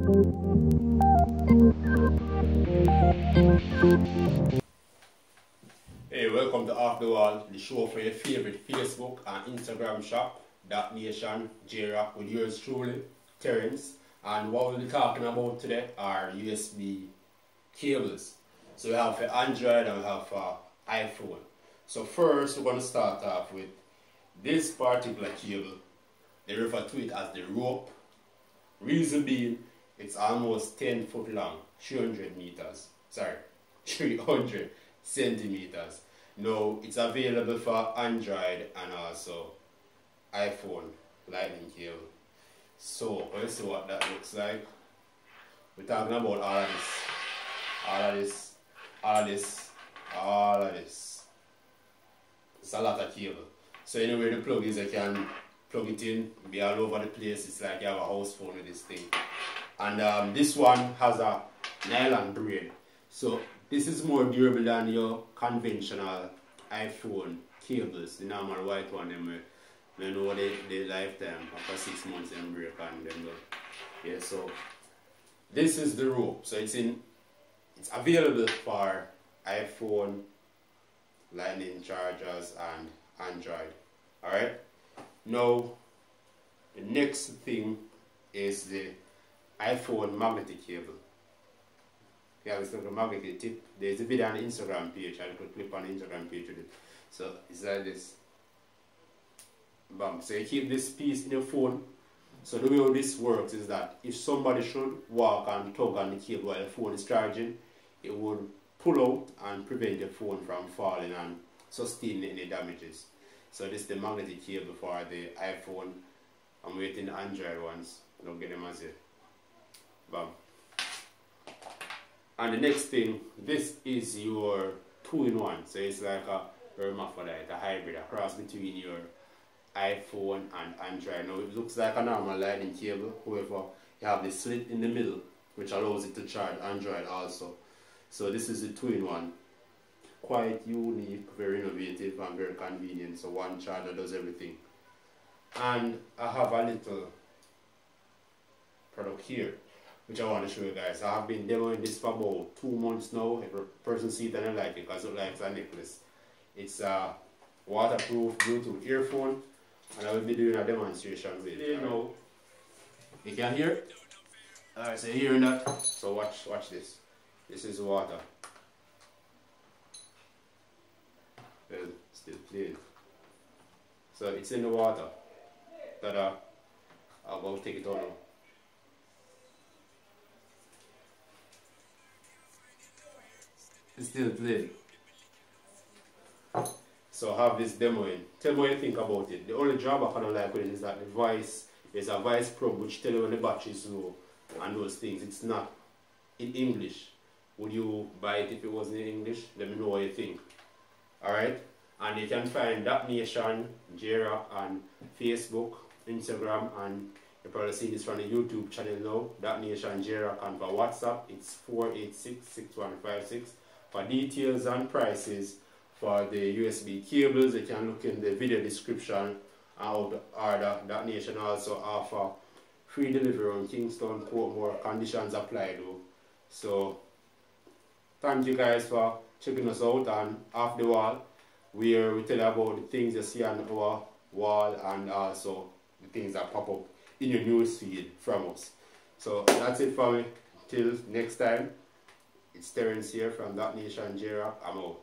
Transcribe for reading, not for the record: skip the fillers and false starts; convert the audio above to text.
Hey, welcome to Off the Wall, the show for your favorite Facebook and Instagram shop, DotNation, Jroc, with yours truly, Terence. And what we'll be talking about today are USB cables. So we have for Android and we have for iPhone. So first we're going to start off with this particular cable. They refer to it as the rope. Reason being, it's almost 10 foot long, 300 centimeters. Now it's available for Android and also iPhone Lightning cable. So let's see what that looks like. We're talking about all of this. It's a lot of cable. So anywhere the plug is, you can plug it in, be all over the place. It's like you have a house phone with this thing. And this one has a nylon braid. So this is more durable than your conventional iPhone cables. The normal white one, they know the lifetime after 6 months and break and then go. Yeah, so this is the rope. So it's available for iPhone, Lightning chargers and Android. Alright? Now the next thing is the iPhone magnetic cable. Yeah, it's like a magnetic tip. There's a video on the Instagram page. I could clip on the Instagram page with it. So it's like this. Bam. So you keep this piece in your phone. So the way this works is that if somebody should walk and tug on the cable while the phone is charging, it would pull out and prevent your phone from falling and sustain any damages. So this is the magnetic cable for the iPhone. I'm waiting the Android ones. Don't get them as it. Bam. And the next thing, this is your 2-in-1. So it's like a hermaphrodite, a hybrid, a cross between your iPhone and Android. Now it looks like a normal Lightning cable. However, you have the slit in the middle, which allows it to charge Android also. So this is the 2-in-1. Quite unique, very innovative and very convenient. So one charger does everything. And I have a little product here, which I want to show you guys. I have been demoing this for about 2 months now. Every person sees it and I like it because it looks like a necklace. It's a waterproof Bluetooth earphone, and I will be doing a demonstration with it. Now, you can hear it? Alright, so you're hearing that? So watch this. This is water. Well, still clean. So it's in the water. Ta-da. I'll go take it out now. It's still clean. So I have this demo in. Tell me what you think about it. The only drawback I don't like with it is that the voice, there's a voice probe which tells you when the battery is low and those things. It's not in English. Would you buy it if it wasn't in English? Let me know what you think. Alright? And you can find DotNation, Jroc on Facebook, Instagram, and you probably see this from the YouTube channel now. DotNation, Jroc, and for WhatsApp, it's 486-6156. For details and prices for the USB cables, you can look in the video description. How to order. DotNation also offer free delivery on Kingston, Portmore. Conditions apply though. So thank you guys for checking us out on Off the Wall, where we tell you about the things you see on our wall and also the things that pop up in your news feed from us. So that's it for me. Till next time, it's Terence here from DotNation Jroc. I'm out.